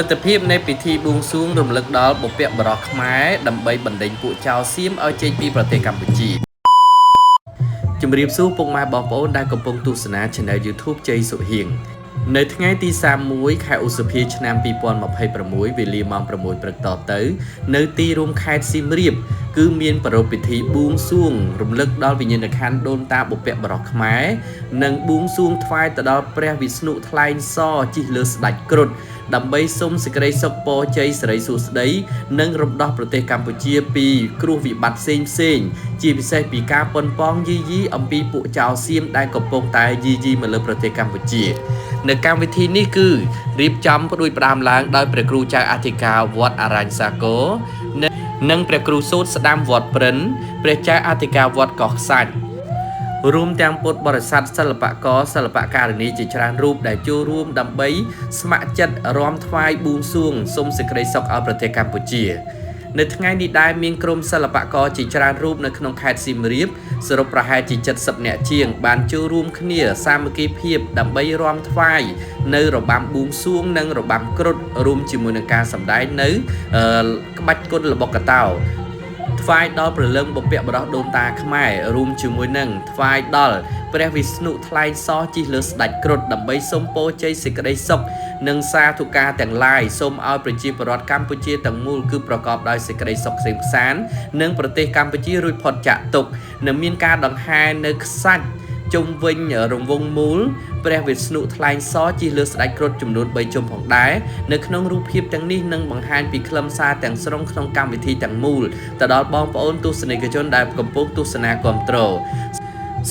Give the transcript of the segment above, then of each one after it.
ទស្សនភាពនៃពិធីបួងសួងរំលឹកដល់បុព្វបុរសខ្មែរដើម្បីបណ្ដេញពួកចោរសៀមឲ្យចេញពីប្រទេសកម្ពុជាជំរាបសួរពុកម៉ែបងប្អូនដែលកំពុងទស្សនា Channel YouTube ជ័យសុហៀងនៅថ្ងៃទី31ខែឧសភាឆ្នាំ2026វេលាម៉ោង 6 ព្រឹកតទៅនៅទីរួមខេត្តសៀមរាបគឺមានប្រារព្ធពិធីបួងសួងរំលឹកដល់វិញ្ញាណក្ខន្ធដូនតាបុព្វបុរសខ្មែរនិងបួងសួងថ្វាយទៅដល់ព្រះវិស្ណុថ្លែងសរជិះលើស្ដេចគ្រុឌដើម្បីសុំសេចក្តីសុខពរជ័យសិរីសួស្តីនិងរំដោះប្រទេសកម្ពុជាពីគ្រោះវិបត្តិផ្សេងជាពិសេសពីការប៉ុនប៉ងយីអំពីពួកចោរសៀមដែលកំពុងតែយីមកលើប្រទេសកម្ពុជានៅកម្មវិធីនេះគឺរៀបចំផ្ដួចផ្ដើមឡើងដោយព្រះគ្រូចៅអធិការវត្តអរញ្ញសាគរនិងព្រះគ្រូសូត្រស្ដាំវត្តព្រិនព្រះចៅអធិការវត្តកោះខ្សាច់រួមទាំងពុទ្ធបរិស័ទសិល្បករសិល្បការិនីជាច្រើនរូបដែលចូលរួមដើម្បីស្ម័គ្រចិត្តរាំថ្វាយបួងសួងសុំសេចក្តីសុខឲ្យប្រទេសកម្ពុជានៅថ្ងៃនេះដែរមានក្រុមសិល្បករជាច្រើនរូបនៅក្នុងខេត្តសៀមរាបសរុបប្រហែលជា70នាក់ជាងបានចូលរួមគ្នាសាមគ្គីភាពដើម្បីរាំថ្វាយនៅរបាំបួងសួងនិងរបាំគ្រុឌរួមជាមួយនឹងការសម្ដែងនៅក្បាច់គុនល្បុក្កតោថ្វាយដល់ព្រលឹងបុព្វបុរសដូនតាខ្មែររួមជាមួយនឹងថ្វាយដល់ព្រះវិស្ណុថ្លែងសរជិះលើស្ដេចគ្រុឌដើម្បីសូមពរជ័យសេចក្តីសុខនិងសាធុការទាំងឡាយសូមឲ្យប្រជាពលរដ្ឋកម្ពុជាទាំងមូលគឺប្រកបដោយសេចក្តីសុខសេមសាននិងប្រទេសកម្ពុជារួចផុតចាកទុក្ខនិងមានការដង្ហែនៅខ្សាច់ជុំវិញរង្វង់មូលព្រះវិស្ណុថ្លែងសរជិះលើស្ដេចគ្រុឌចំនួន3ជុំផងដែរនៅក្នុងរូបភាពទាំងនេះនឹងបង្ហាញពីខ្លឹមសារទាំងស្រុងក្នុងកម្មវិធីទាំងមូលទៅដល់បងប្អូនទស្សនិកជនដែលកំពុងទស្សនាគាំទ្រ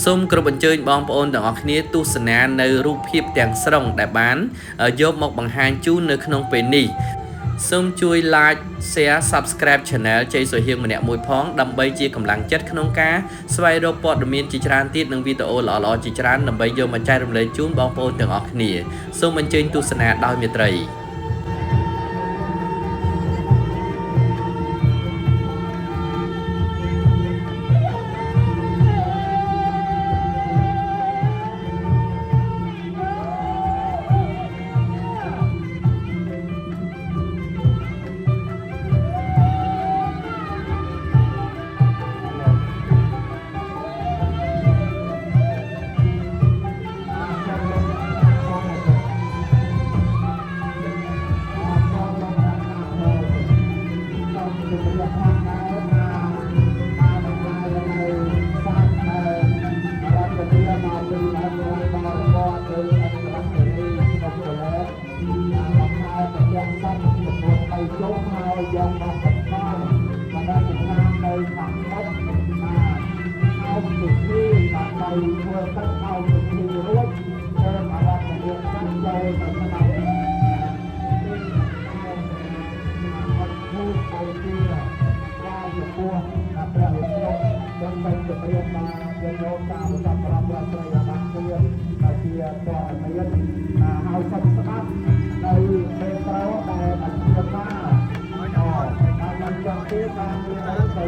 សូមគ្រប់អញ្ជើញបងប្អូនទាំងអស់គ្នាទស្សនានៅរូបភាពទាំងស្រុងដែលបានយកមកបង្ហាញជូននៅក្នុងពេលនេះសូមជួយ like share subscribe channel ជ័យសុហៀងម្នាក់មួយផងដើម្បីជាកម្លាំងចិត្តក្នុងការស្វែងរកព័ត៌មានជាច្រើនទៀតនិងវីដេអូល្អៗជាច្រើនដើម្បីយកមកចែករំលែកជូនបងប្អូនទាំងអស់គ្នាសូមអញ្ជើញទស្សនាដោយមេត្រី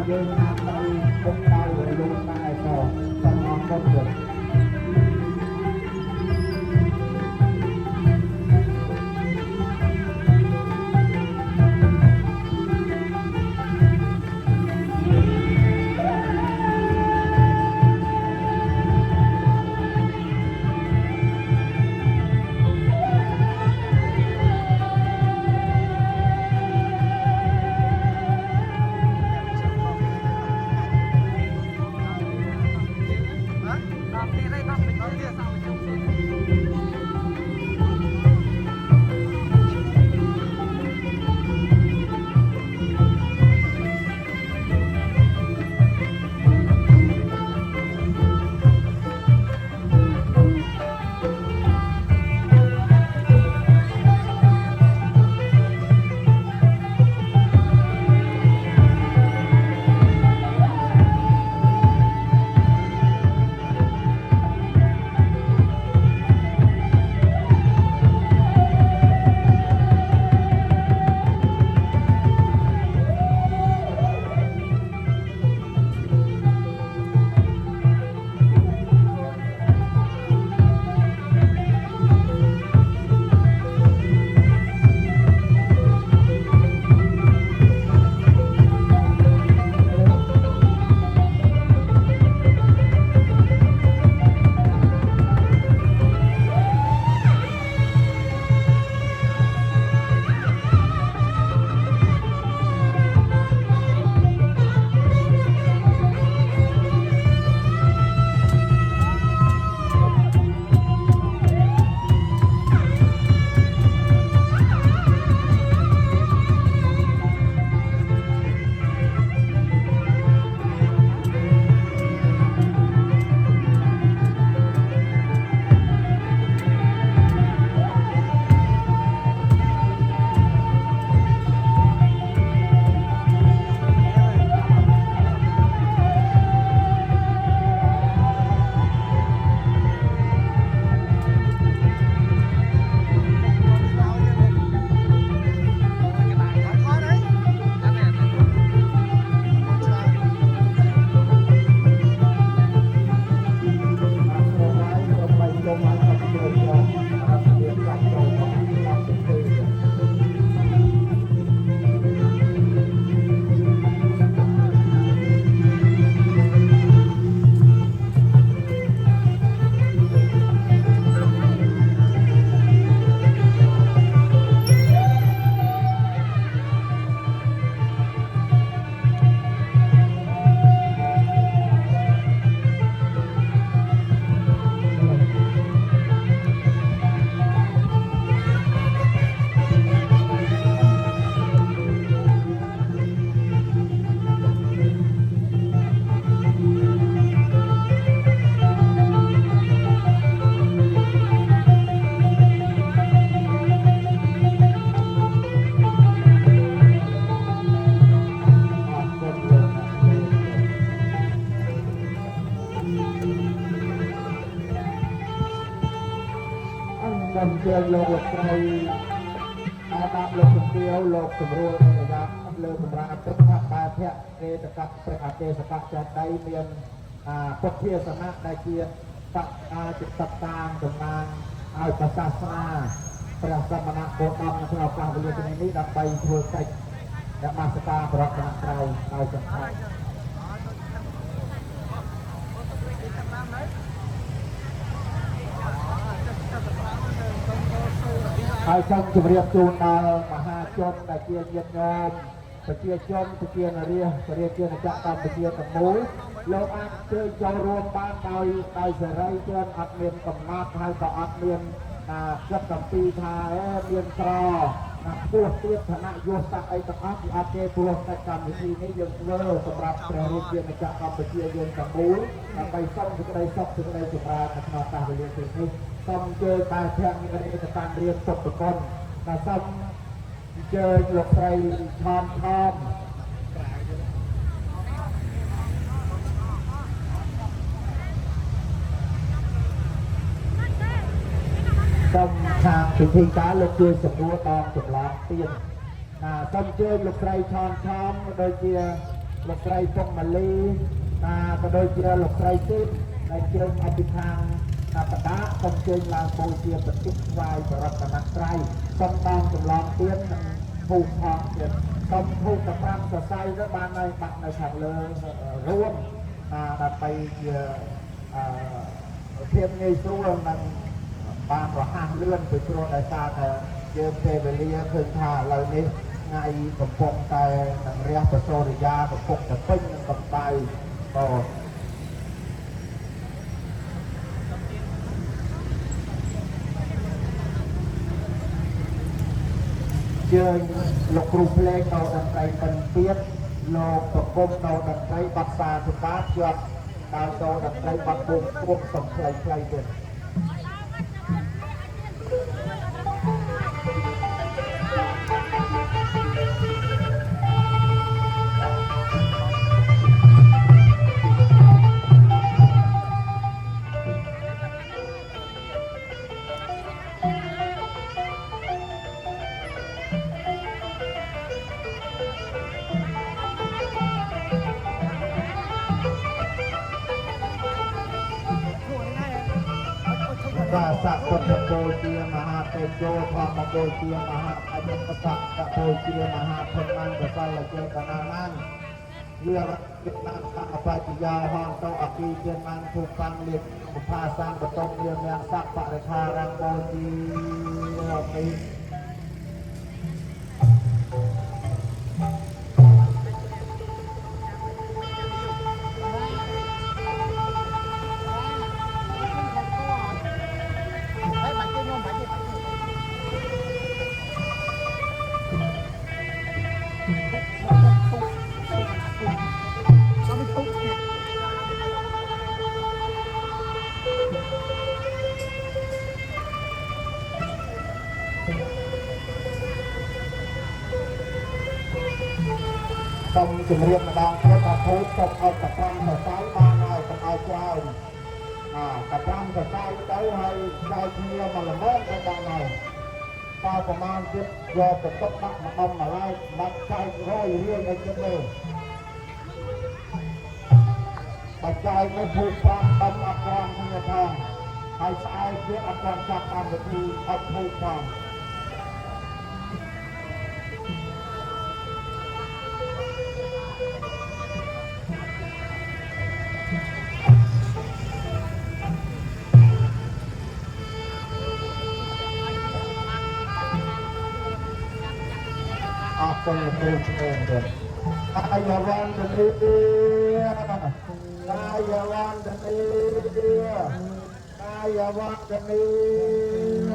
យើងអាចទៅពុកដៅលូនដែរក៏សូមអរគុណទៀត เชิญโลกไทยอาตามโลกเดียวโลกสมรู้ในระดับเลือดราตุภาบาเทะเกตกับประกาศเกสกัดจัดได้เมียนพบเทียสนะได้เกียรติตักจิตตักตางตำนานเอาภาษาศาสนาประสมณะโคตรนำเราการบริจาคนี้ดับไปทัวร์ใจและมาสตาประกาศเราเราจะทำให้ช่างจุเรียบจูนดาวมหาชนได้เกียรติยมตะเกียรชมตะเกียรเรียตะเกียรเกียรจักรตะเกียรตะมูโลกอันเจอจรวมบ้านได้เสรีเชิญอัดเมียนกับมาไทยต่ออัดเมียนจับกับปีไทยเมียนตรอพวกเตี้ยธนโยสักไอตะอัดอาเจพวกแต่การวิธีนี้ยังเวอร์สำหรับเรียนเกียรจักรตะเกียรเรียนกับมูไปซ่อมถึงได้ซ่อมถึงได้สุราขนมตาเรียนถึงนี้ซ่อมเจอตาแทงในการเรียนตกตะกอนแต่ซ่อมเจอหลกไทรชอนทอมต้มทางพิธีการลูกช่วยสมรู้ตองจำลองเตียนต้มเจอลูกไทรชอนทอมโดยเจียลูกไทรพงมาลีโดยเจียลูกไทรซิปในเชิงอภิธรรมปะดาต้มเจอลาโบเจียปฏิบัติวายบรัตนไตรต้มตองจำลองเตียนผูกทองเกิดต้มผูกกับพรำสไซและบานในปักในฉากเลยร่วมไปเทียมในส่วนนั้นบางกว่าห้างเลื่อนไปโปรในการเยอะเทเบลียคืนท่าเรานี้ไงกับปงแต่หนังเรียกประโซริยากับปกกับปิ้งกับไตก็เจอหลกรูปเล่เตาดันไตเป็นเปียกโลกประกบเตาดันไตบัดซาสุดาเจือดดาวเตาดันไตบัดบุกพวกสมเพลย์เพลย์เด่นสักคนโบเชียมหาเตโจพอมโบเชียมหาอาจารย์สักโบเชียมหาพนันกษัตริย์เจตนานันเรื่องเรื่องนั้นข้าพเจ้าห้องโตอกีเจมันถูกฟังเรียกภาษาบทเรียนอย่างสักปะเรคารังโบเชียมีต้องจึงเรียกมาดังเพื่อทำโทษต้องเอากระปั้นกระซ้ายมาเอาต้องเอาเจ้ากระปั้นกระซ้ายได้ให้ใจเที่ยวมาละเมิดกันดังไหนตาประมาณเจ็ดยอดตกบักมาดมมาไล่บักใจร้อยเรื่องในเจ็ดเลยปัจจัยไม่ผูกความดมอักความทั้งทางให้สายเพื่ออักความจับตามวิธีอักผูกความคนละตัวเองเด็กกายวันเดียกายวันเดียกายวันเดีย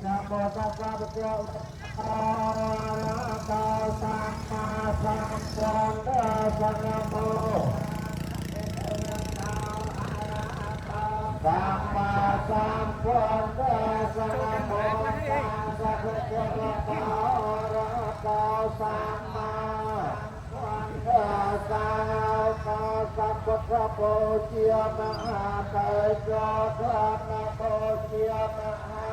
นะโมตัสสะภะคะวะโตอะระหะโตสัมมาสัมพุทธัสสะนะโมสัมมาสัมพุทธัสสะนะโมตัสสะภะคะวะโตอะระหะโตสัมมาสัมพุทธัสสะสัพพะโพธิยมหาเตโชธรรมโพธิยมหา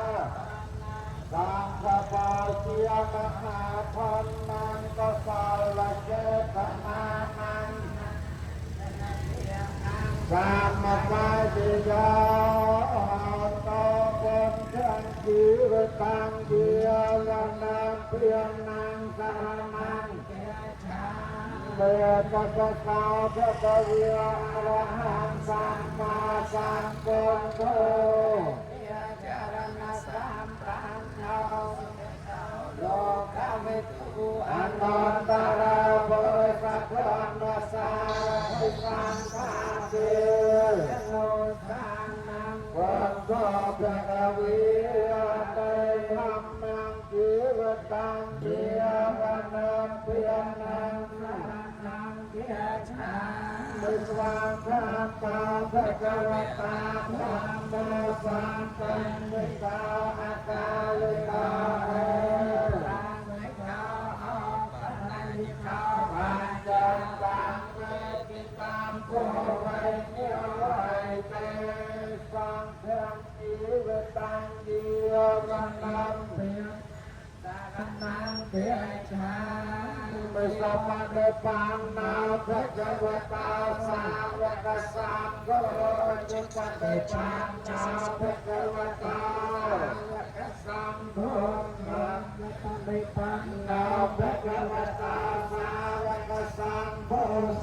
สังฆปาเชียมหาพันนังก็สาลเจตนานังสามปาติยาตบนทังชีวตังเดียวนังเพียงนางสารนังเมื่อปัสสาวะพระวิหารหังสัมมาสัมพุทโธจารณะสัมปันโนโลกามิตุอนันตระบริสัทธันวสาธิสังฆาเตโลทานังวันโตภะวิเตธัมมังจิวตังเดียวนังเพียงนังนังเกียรติมิสวาคาตาภะคะวะตาธัมโมสังฆังมิตาอาคาลิกาเอรังมิตาอาปนัยข้าปัญจตังเวทิตังโกไวเนียวไวเตสังฆังจิวตังเดียวนังเพียงนังเพียงชาไม่สมมาเดปังนาพระเจ้าตาสาวกสังโฆจุปเตปังนาพระเจ้าตาสังโฆนังเตปังนาพระเจ้าตาสาวกสังโฆ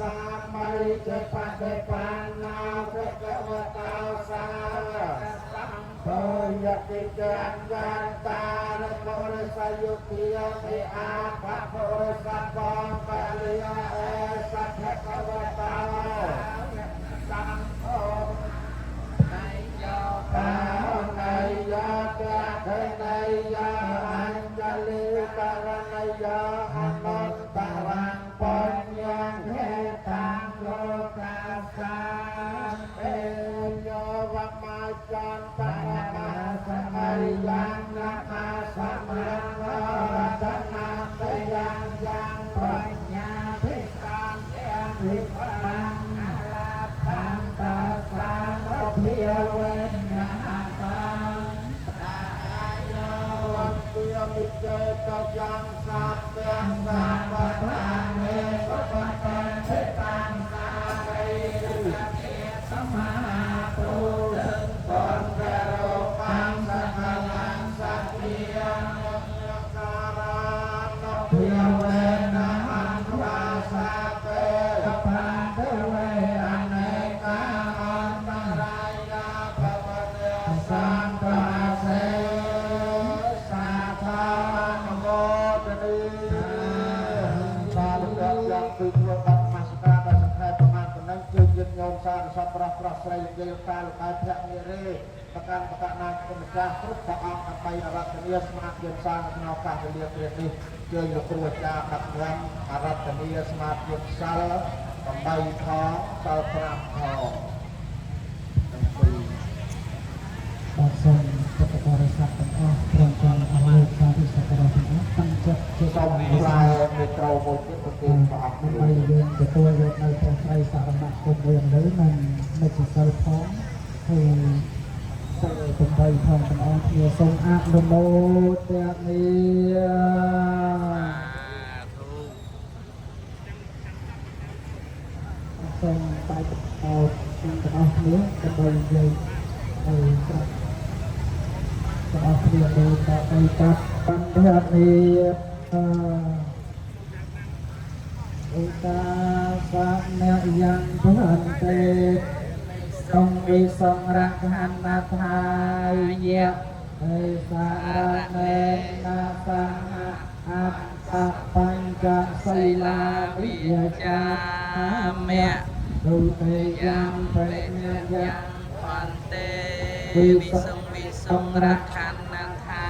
สัมมาริเจปังเตปังนาพระเจ้าตาสาวกสังโฆยติจันยันตาโพธิสัยยุติยติอาภะโพธิสัพพงปะริยเอสัพพะคะวะตาสังโฆในโยกาในยะกะเทในยะอัญจลิกรณยะอนันตรังปัญญังเทตังโลกัสสะเอโยวัมมาจันตะมาสมัยยังนะมาสมังโลรัตนังเตยังยังปัญญาภิตังเตวิปังอาลาภังตัสสะโลเพียเวนะตังตายโยวันเตียมิเจตยังสัพเพสัมปทานิสัพพะเทตังสาริเกสมาตุปัญจโรปังสังฆังสัพพิยังการานุเพียเวนะอันวาสะเตปันเทเวอเนกาอันตรายาภวเนสังฆาเสสาธานโมทนีสาธุยังពីធ្វើបាត់មាសកាដល់សង្ខេបប្រមាណប៉ុណ្ណឹងជួយยึดញោមសារសពប្រោះស្រីនិយាយកាលកាយភៈនិរេប្រកាន់ប្រកាសណាគុណម្ចាស់គ្រប់ព្រះអង្គដើម្បីអរតនីស្មារតីសាងក្នុងឱកាសវេលាពេលនេះជួយលោកគ្រូអាចារ្យដឹកនាំអរតនីស្មារតីសាល8ខសាល5ខសូមពុទ្ធបរិស័ទទាំងអស់ព្រមទាំងអស់លោកសាធុសក្ការៈទាំងអស់តាំងចិត្តជាសូមផ្លែមេត្រូមួយទៀតប្រទានព្រះអង្គដើម្បីយើងទទួលយកនៅព្រះស្រីសារណគមមួយលើនឹងនិច្ចសិលផងហើយសិល8ផងទាំងអស់គ្នាសូមអនុមោទនាសូមបាយអោតទាំងអស់គ្នាដើម្បីយើងឲ្យក្រាបទាំងអស់គ្នាទៅកាត់បញ្ហានេះឧតាសៈយ៉ាងพันเตต้องวิสังรักขันนาทายะเอสารเนนาสังอัตตปัญจศีลาวิยจามะดุเตยังเปญยังปันเตวิสุงรักขันนันทา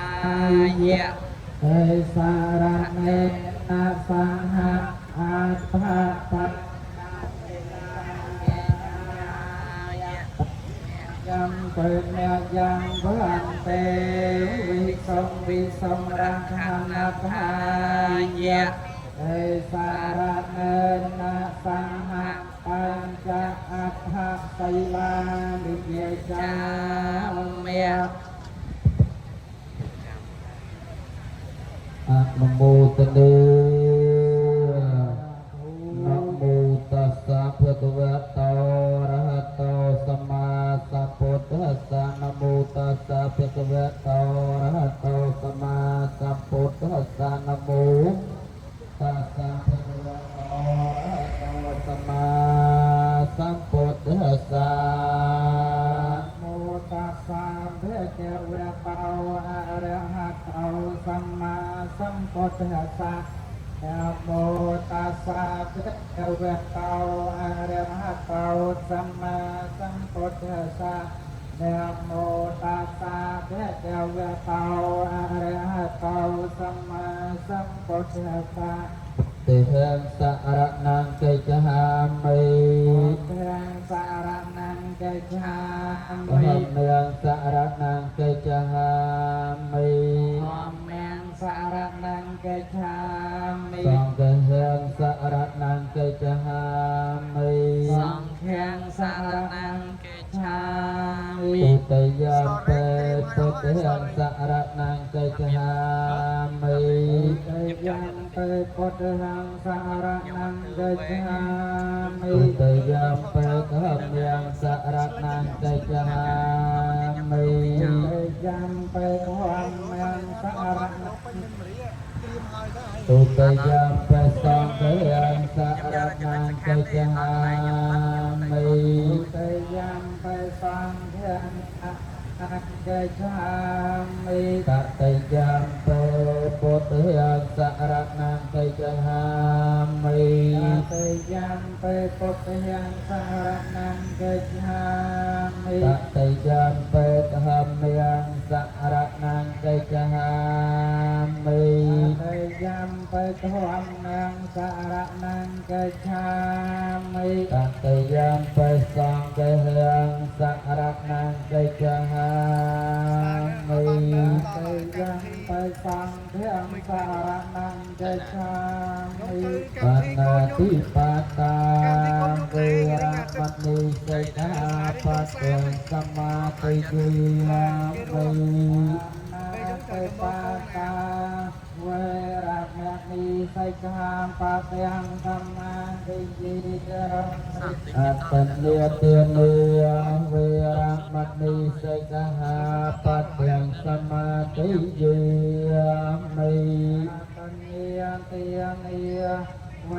ยะเอสารเนนาสังอัตตปัญยังเป็นยังพันเตวิสงรักขันนาทายะเอสารเนนะสังหะปัญจอัฏฐศีลานิเยจามะ นโมตัสสะนะโมตัสสะภะคะวะโตอะระหะโตสัมมาสัมพุทธัสสะนะโมตัสสะภะคะวะโตอะระหะโตสัมมาสัมพุทธัสสะนะโมตัสสะภะคะวะโตอะระหะโตสัมมาสัมพุทธัสสะโมตัสสะภะคะวะโตอะระหะโตสัมมาสัมพุทธัสสะนะโมตัสสะภะคะวะโตอะระหะโตสัมมาสัมพุทธัสสะนะโมตัสสะภะคะวะโตอะระหะโตสัมมาสัมพุทธัสสะติหังสารนังเกจหามิติหังสารนังเกจหามิธรรมังสารนังเกจหามิธรรมังสารนังเกจหามิสังฆังสารนังเกจหามิสังฆังสารนังเกจหามิตุตยัมเปตุติหังสารนังเกจหามิตุตยัมเปปุตตังสารนังเกจหามิตุตยัมเปธัมมังสารนังเกจหามิตุตยัมเปธัมมังสารนังตุตยัมเปสังฆังสารนังเกจหามิตุตยัมเปสังฆังเกจหามิตติยัมเปปุตตังสารนังเกจหามิตติยัมเปปุตตังสารนังเกจหามิตติยัมเปธัมมังสารนังเกจหามิตติยัมเปธัมมังสารนังเกจหามิตติยัมเปสังฆังสารนังเกจหามิตติยัมเปสังฆังสารนังเกจหามิปนาติปาตาเวระมณีสิกขาปัตตังสมาธิยามิปนาติปาตาเวระมณีสิกขาปัตตังสมาธิยามิอัตตเนียเตเนียเวระมณีสิกขาปัตตังสมาธิยามิอัตตเนียเตเนียเว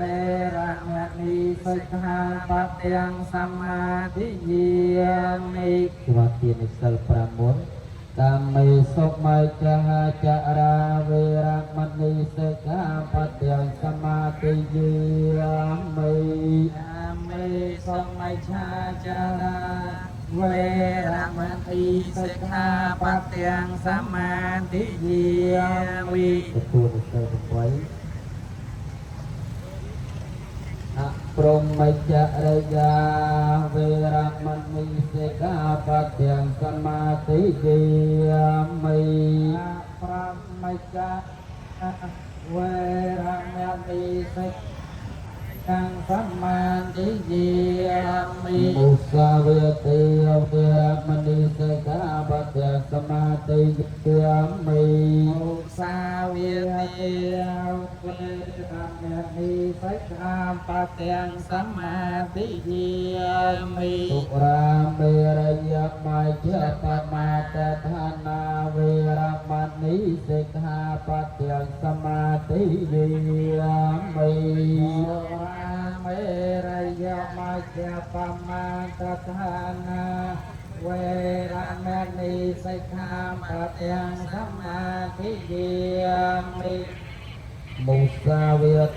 ระมณีสิกขาปัตตังสมาธิยามิสวัสดีนิสัลประมุนกามิสุมัยจหาจาราเวระมณีสิกขาปัตตังสมาธิยามิกามิสุมัยจาราเวระมณีสิกขาปัตตังสมาธิยามิตัวนิสัลไว้อะปรมมัจจริยาเวระมณีสิกขาปัตตังสมาธิยามิอะปรมมัจจเวระมณีสิกขังสัมมาทิฏฐิยามิมุสาวะเตเวระมณีสิกขาปัตตังสมาธิยามิมุสาวะเตเวระมณีสิกขาปัตตังสมาธิยามิสุราเมรยมัจจปมาตฐานาเวระมณีสิกขาปัตตังสมาธิยามิเมรยมัจจปมาตฐานาเวระมณีสิกขาปัตตังสมาธิยามิมุสาวะ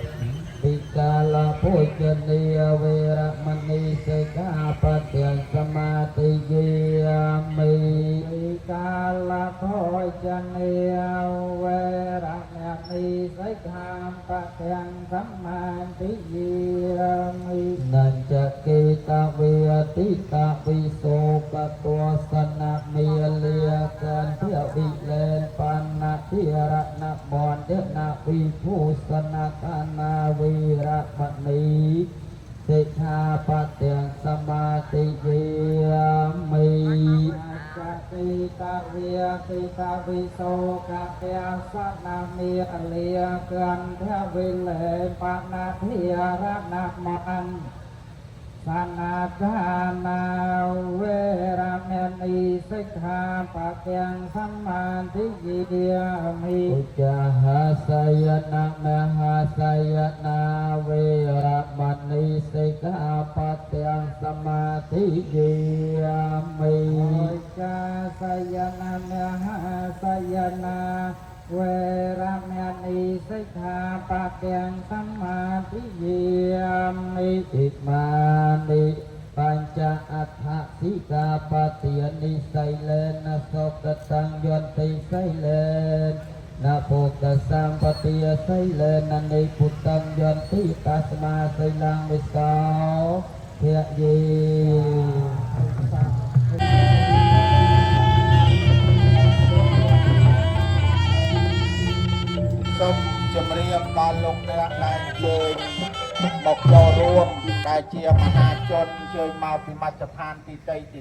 ปิกาลโภชนียเวระมณีสิกขาปัตตังสมาธิยามิปิกาลโภชนียเวระมณีสิกขาปัตตังสมาธิยามินันจะกิตาเวติตาวิโสปตัวสนะเมียเลียกันเที่ยววิเลนปันนาทิระนะบอนเดนะวิภูสนะทานาวิระมณีสิกขาปัตตังสมาธิยามิจักเก ติตาเวียติตาวิโสกะเตียสัตนามีอเลียเกินเทวิเลปะนาเทียรักนักมันสนาทานาเวรามณีสิกขาปะเกียงสัมมาทิฏฐิยามิอุจจาหาสยนะมหาสยนาเวรามณีสิกขาปะเกียงสัมมาทิฏฐิยามิอุจจาสยนะมหาสยนาเวรามณีสิกขาปะเกียงสัมมาทิฏฐิยามิอิมานิปัญจอัฏฐสิกาปฏิยนิไสเลนะโสกตังยนติไสเลนะโภกสัมปฏิยไสเลนะนิพุตตังยนติตัสมาไสลังวิสาเทยี សូមជម្រាបដល់លោកអ្នកដែលអញ្ជើញមកចូលរួមដែលជាមហាជនអញ្ជើញមកពីមជ្ឈដ្ឋានទីតីទី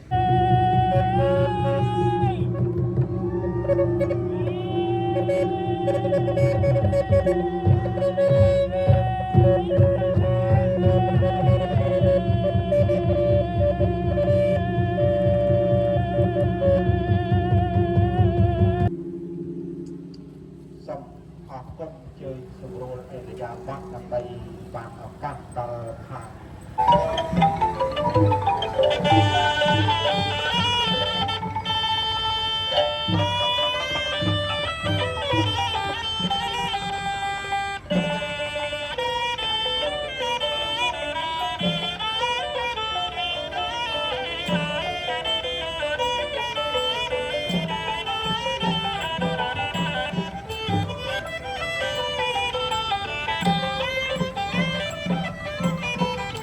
សូមអរគុណអញ្ជើញសម្រួលអេរយាប័តដើម្បីបានឱកាសដល់រដ្ឋាភិបាល ស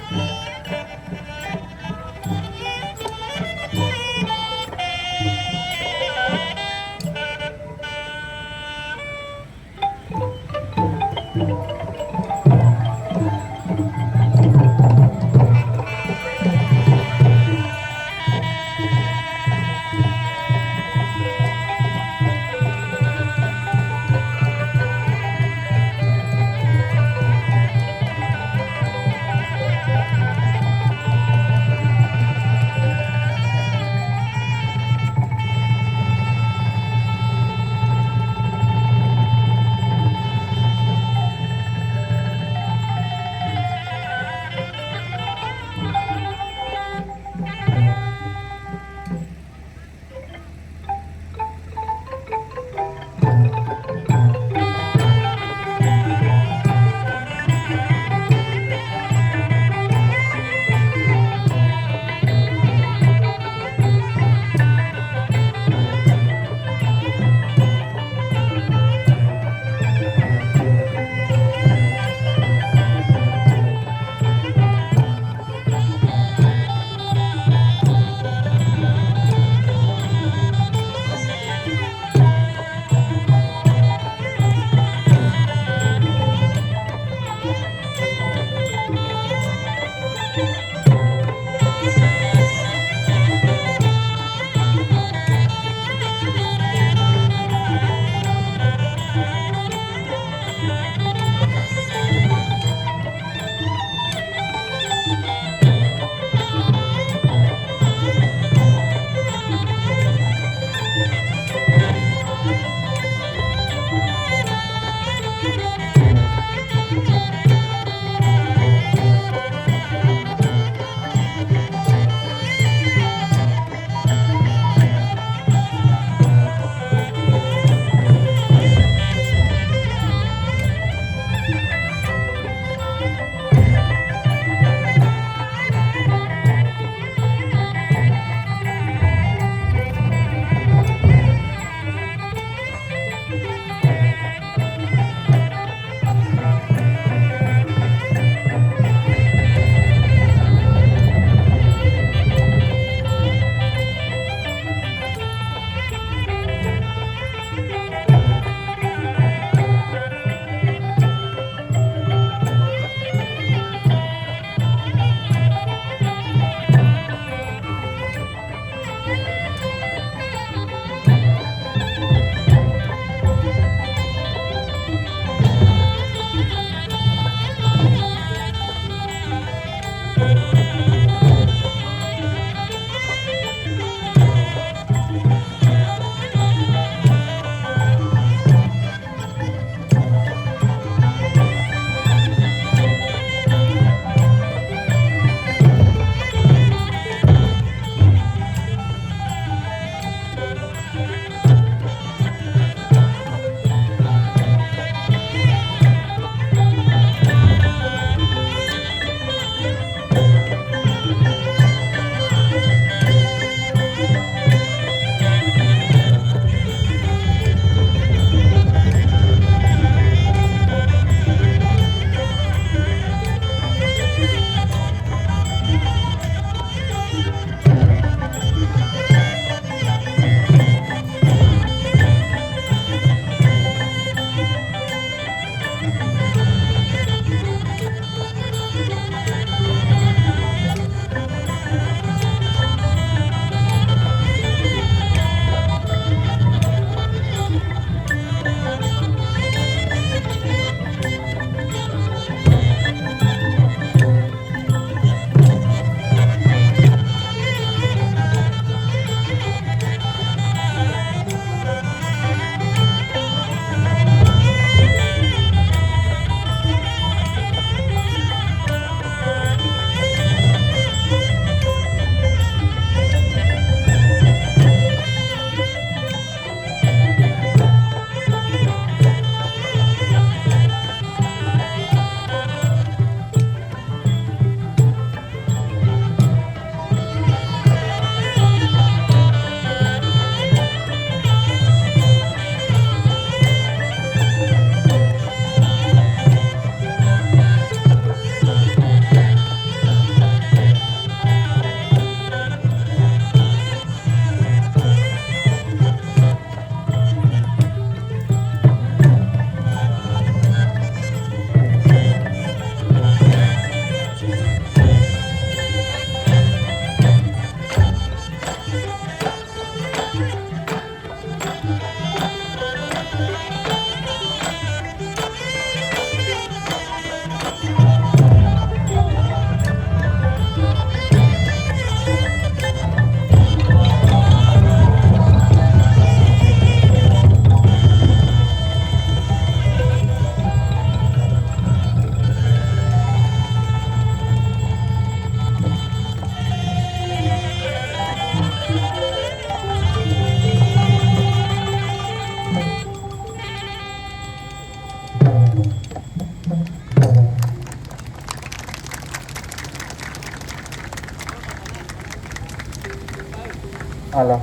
ឡូវ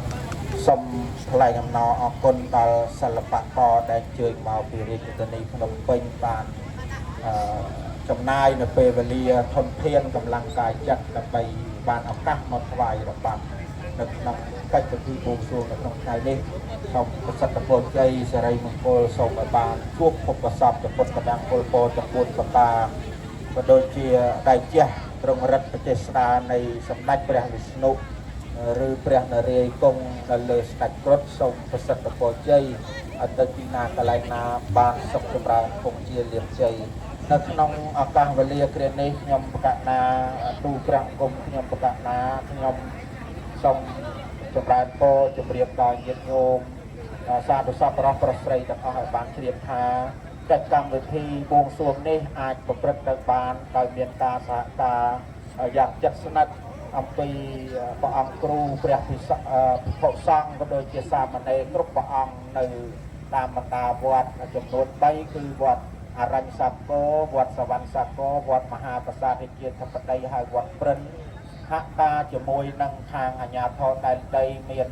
សូមថ្លែងអំណរអគុណដល់សិល្បករដែលជួយមកពីរាជធានីភ្នំពេញបានចំណាយនៅពេលវេលាធនធានកម្លាំងកាយចិត្តដើម្បីបានឱកាសមកថ្វាយរបាំនៅក្នុងកិច្ចពិធីបួងសួងនៅក្នុងថ្ងៃនេះសូមប្រសិទ្ធពរជ័យសិរីមង្គលសូមឲ្យបានជួបភពប្រសពចំពោះកណ្ដាំពលពរចំពោះសតាក៏ដូចជាដៃជះត្រង់រិទ្ធប្រជេស្តានៃសម្ដេចព្រះវិស្ណុឬព្រះនរាយណ៍គង់នៅលើស្ដេចគ្រុឌសូមប្រសិទ្ធពរជ័យឲ្យទៅទីណាកន្លែងណាបានសុខចម្រើនគង់ជាលាភជ័យនៅក្នុងឱកាសវេលាគ្រានេះខ្ញុំប្រកាសណាទូក្រាំគុំខ្ញុំប្រកាសណាខ្ញុំសូមចម្រើនពរជម្រាបដល់ញាតិញោមសាធុសប្បុរសប្រុសស្រីទាំងអស់ឲ្យបានជ្រាបថាកិច្ចកម្មវិធីបួងសួងនេះអាចប្រព្រឹត្តទៅបានដោយមានការសហការយ៉ាងជិតស្និទ្ធអំពីព្រះអង្គគ្រូព្រះភិក្ខុសង្ឃក៏ដូចជាសាមណេរគ្រប់ព្រះអង្គនៅតាមបណ្ដាវត្តចំនួន3គឺវត្តអរញ្ញសាគរវត្តសវណ្ណសាគរវត្តមហាប្រាសាទរាជាធិបតីហើយវត្តព្រិនហាក់តាជាមួយនឹងខាងអាជ្ញាធរដែនដីមាន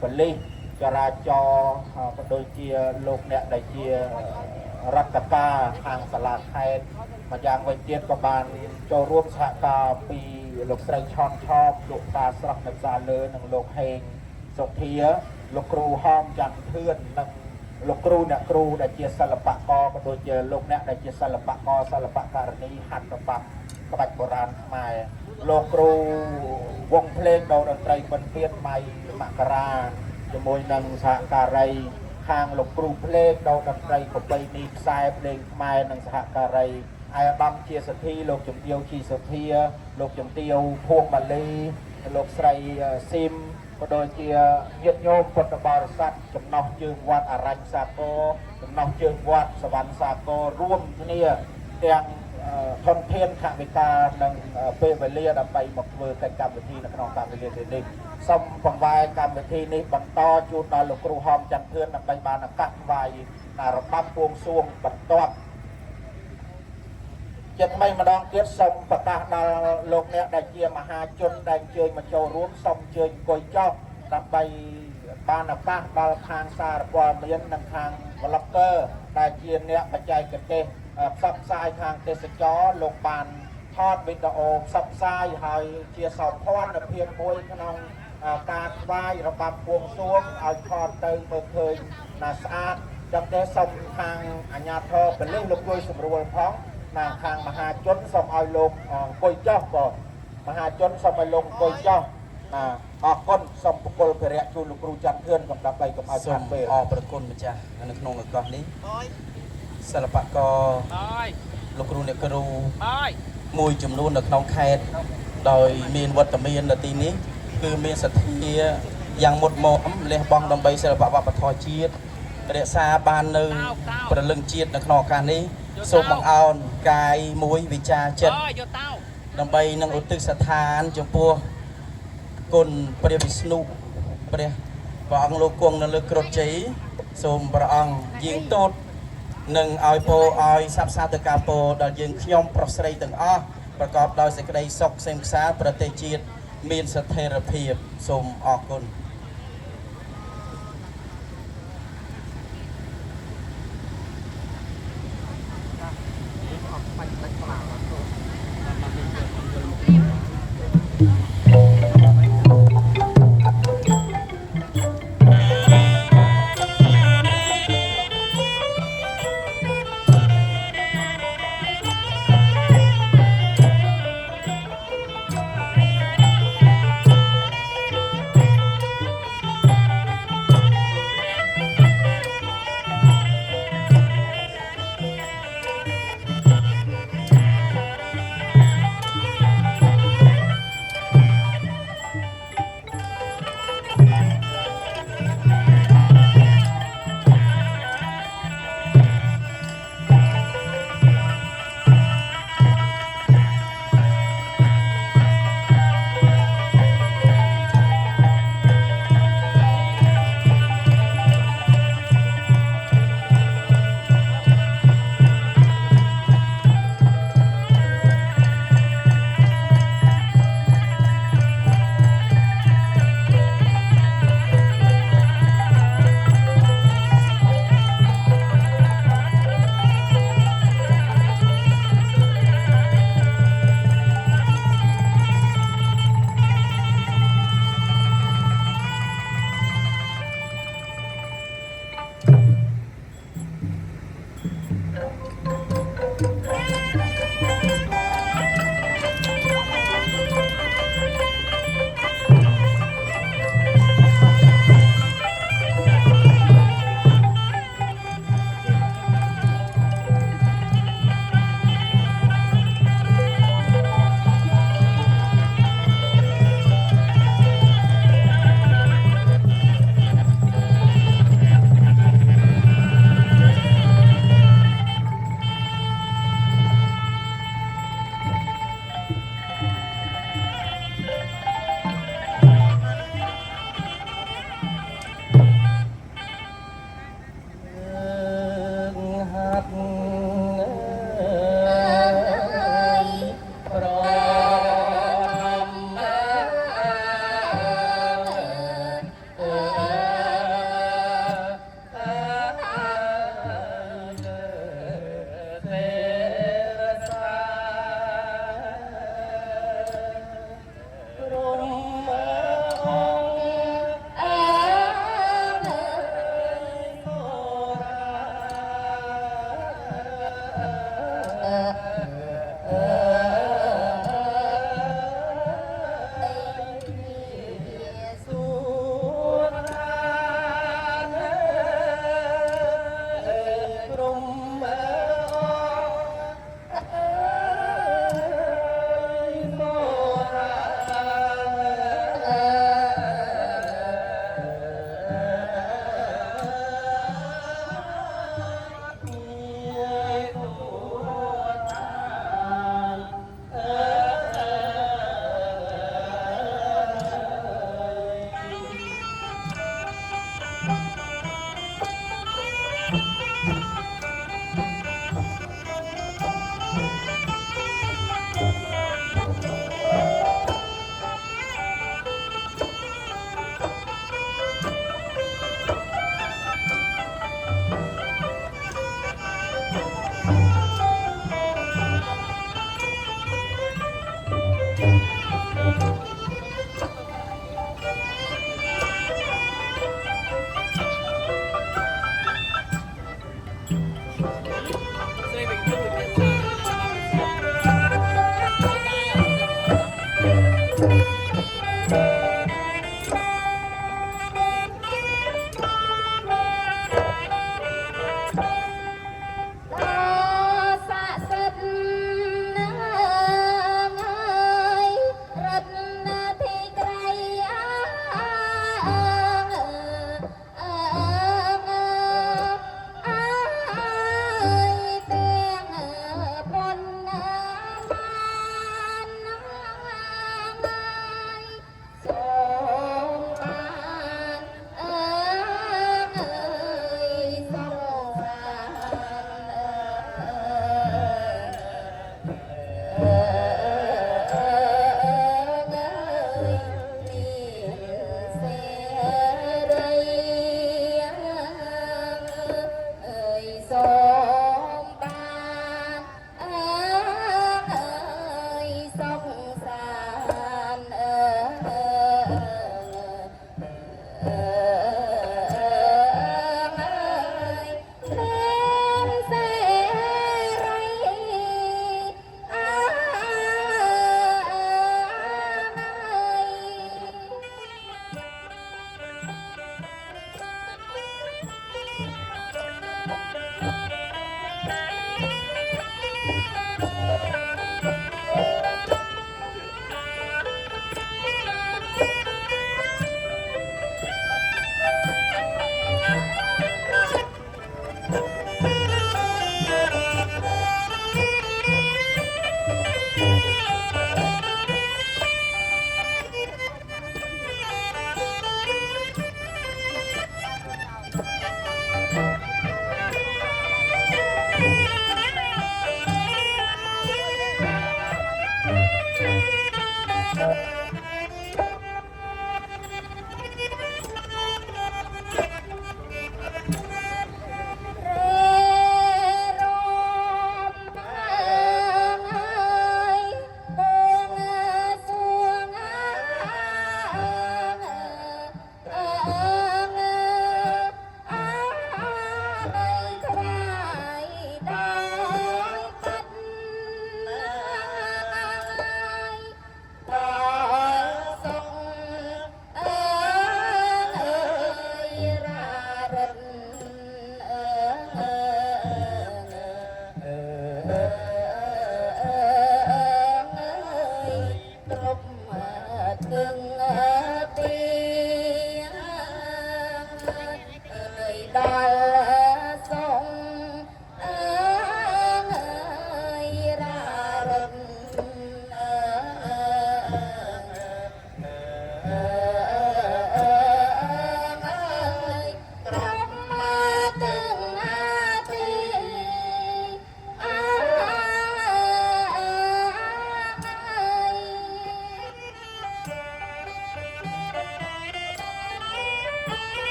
ប៉ូលីសចរាចរណ៍ក៏ដូចជាលោកអ្នកដែលជារដ្ឋការខាងសាលាខេត្តម្យ៉ាងវិញទៀតក៏បានចូលរួមសហការពីលោកស្រីឆនឆោបលោកតាស្រស់នៅផ្សារលើនិងលោកហេងសុធាលោកគ្រូហមច័ន្ទធឿននិងលោកគ្រូអ្នកគ្រូដែលជាសិល្បករក៏ដូចជាលោកអ្នកដែលជាសិល្បករសិល្បករនីហាត់របាំក្បាច់បុរាណខ្មែរលោកគ្រូវងភ្លេងតន្ត្រីពិណពាទ្យម៉ៃមករាជាមួយនឹងសហការីខាងលោកគ្រូភ្លេងតន្ត្រីប្រពៃណីខ្សែភ្លេងខ្មែរនិងសហការីអាយដាមជាសទ្ធីលោកជំទាវជីសុធាលោកជំទាវភួងម៉ាលីលោកស្រីស៊ីមក៏ដូចជាញាតិញោមពុទ្ធបរិស័ទចំណោះជើងវត្តអរញ្ញសាគរចំណោះជើងវត្តសវណ្ណសាគររួមគ្នាទាំងធនធានថវិកានិងពេលវេលាដើម្បីមកធ្វើកិច្ចកម្មវិធីនៅក្នុងកម្មវិធីនេះសូមបង្វែរកម្មវិធីនេះបន្តជូនដល់លោកគ្រូហមច័ន្ទធឿនដើម្បីបានឱកាសថ្វាយរបាំបួងសួងបន្ទាប់ចិត្តមិនម្ដងទៀតសូមប្រកាសដល់លោកអ្នកដែលជាមហាជនដែលអញ្ជើញមកចូលរួមសូមអញ្ជើញអង្គុយចុះដើម្បីបានឱកាសដល់ខាងសារព័ត៌មាននិងខាង Vlogger ដែលជាអ្នកបច្ចេកទេសផ្សព្វផ្សាយខាងទេសចរលោកបានថតវីដេអូផ្សព្វផ្សាយហើយជាសោភ័ណភាពមួយក្នុងការថ្វាយរបាំបួងសួងឲ្យថតទៅមើលឃើញស្អាតចឹងទេសូមខាងអាជ្ញាធរប៉ូលីសលោកជួយសម្រួលផងណាខាងមហាជនសូមឲ្យលោកអង្គុយចុះបងមហាជនសូមឲ្យលោកអង្គុយចុះណាអរគុណសូមប្រគល់ភារៈជូនលោកគ្រូច័ន្ទធឿនកំដើម្បីកុំឲ្យខាត់ពេលអរប្រគុណម្ចាស់នៅក្នុងឱកាសនេះសិល្បករលោកគ្រូអ្នកគ្រូមួយចំនួននៅក្នុងខេត្តដោយមានវត្តមាននៅទីនេះគឺមានសទ្ធាយ៉ាងមុតមមលះបង់ដើម្បីសិល្បៈវប្បធម៌ជាតិរក្សាបាននៅព្រលឹងជាតិនៅក្នុងឱកាសនេះសូមបង្អោនកាយមួយវិចារចិត្តដើម្បីនឹងឧទ្ទិសស្ថានចំពោះគុណព្រះវិស្ណុព្រះអង្គលោកគង់នៅលើគ្រុឌជ័យសូមព្រះអង្គយាងទតនឹងឲ្យពរឲ្យស័ព្ទសាធការពរដល់យើងខ្ញុំប្រុសស្រីទាំងអស់ប្រកបដោយសេចក្តីសុខសេមក្សាប្រទេសជាតិមានស្ថិរភាពសូមអរគុណ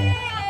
Thank you.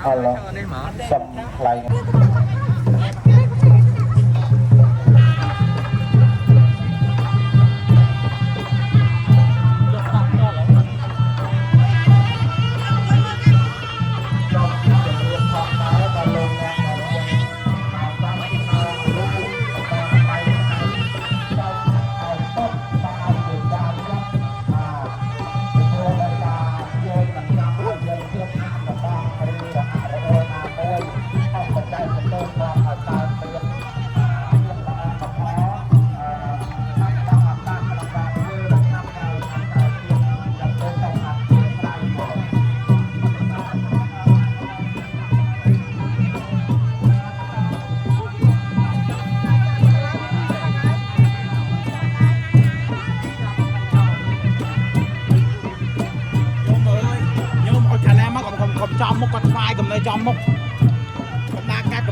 Allah sầm lại trong một con khoai cầm nơi trong một cầm đa cát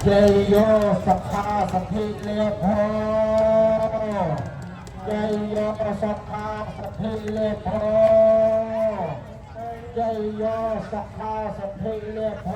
เจโยสัพพาสัพพิเลโภเจโยสัพพาสัพพิเลโภเจโยสัพพาสัพพิเลโภ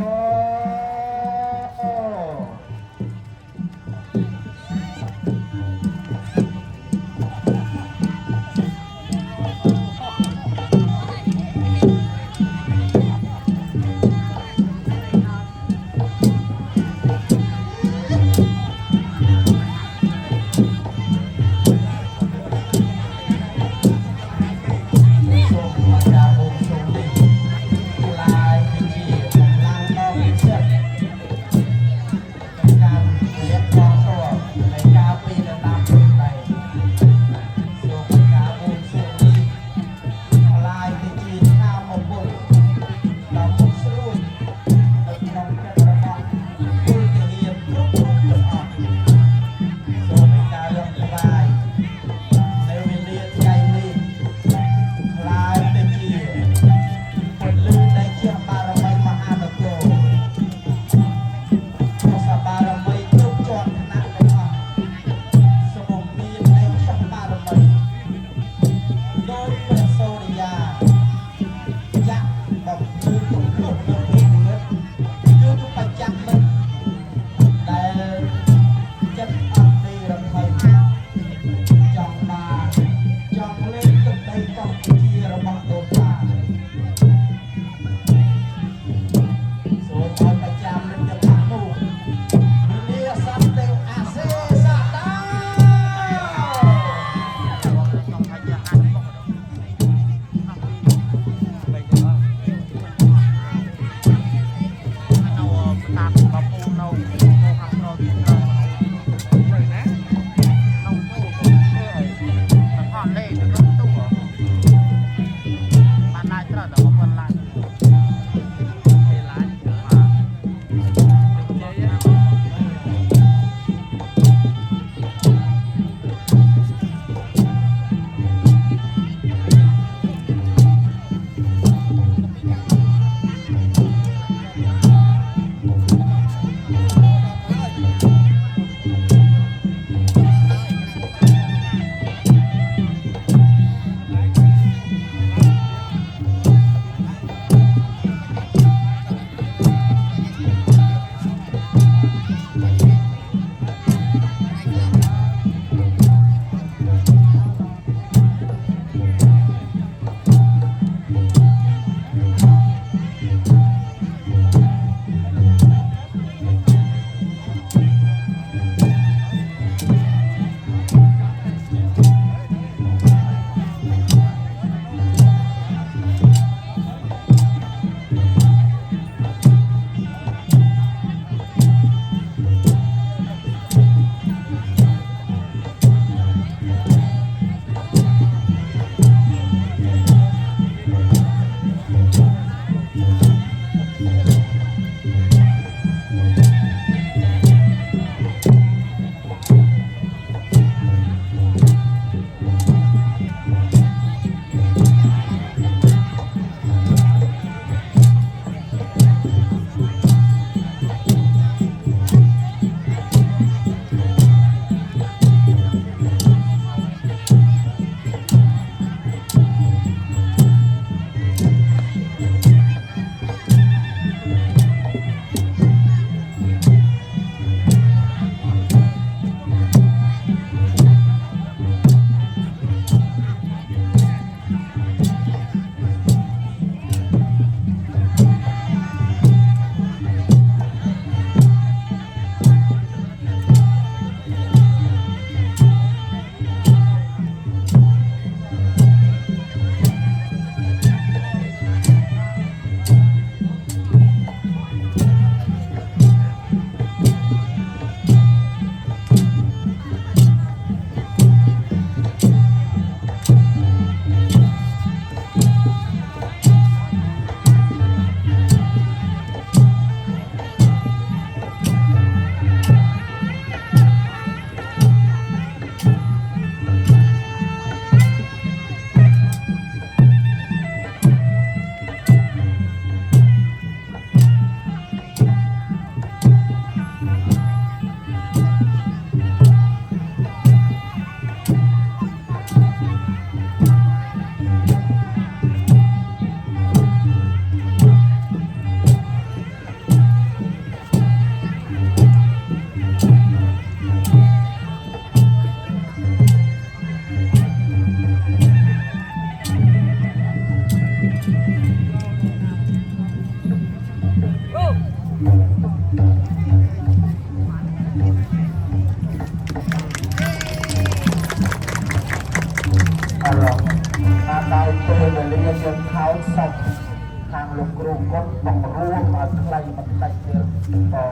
លោកគ្រូគាត់បង្រួមឲ្យខ្លីបន្តិចទៀតក៏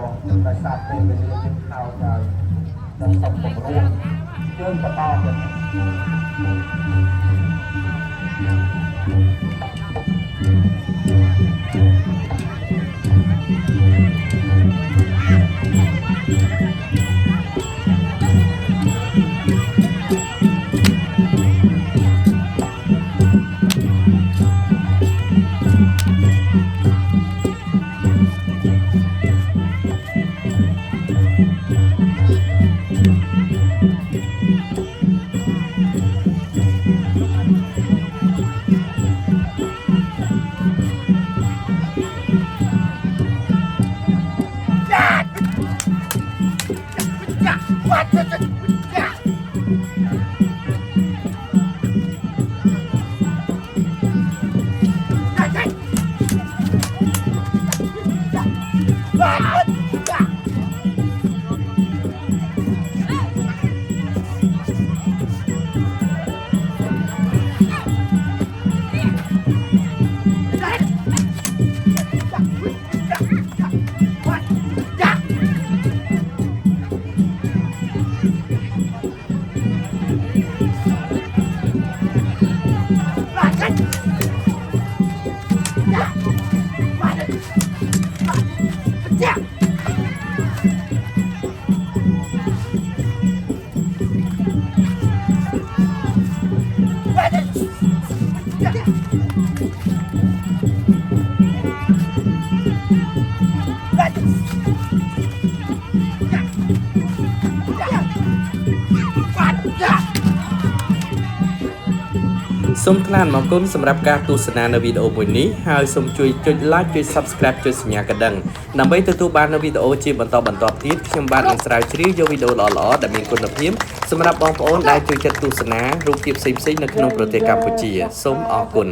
ដោយសារពេលវេលាយើងខោចហើយដល់សុំបង្រួមយើងបន្តទៀត Hãy subscribe cho kênh Ghiền Mì Gõ để không bỏ lỡ សូមថ្លែងអំណរគុណសម្រាប់ការទស្សនានៅវីដេអូមួយនេះហើយសូមជួយចុច like ចុច subscribe ចុចសញ្ញាកណ្ដឹងដើម្បីទទួលបាននូវវីដេអូជាបន្តទៀតខ្ញុំបាទនឹងស្រាវជ្រាវយកវីដេអូល្អៗដែលមានគុណភាពសម្រាប់បងប្អូនដែលចូលចិត្តទស្សនារូបភាពផ្សេងៗនៅក្នុងប្រទេសកម្ពុជាសូមអរគុណ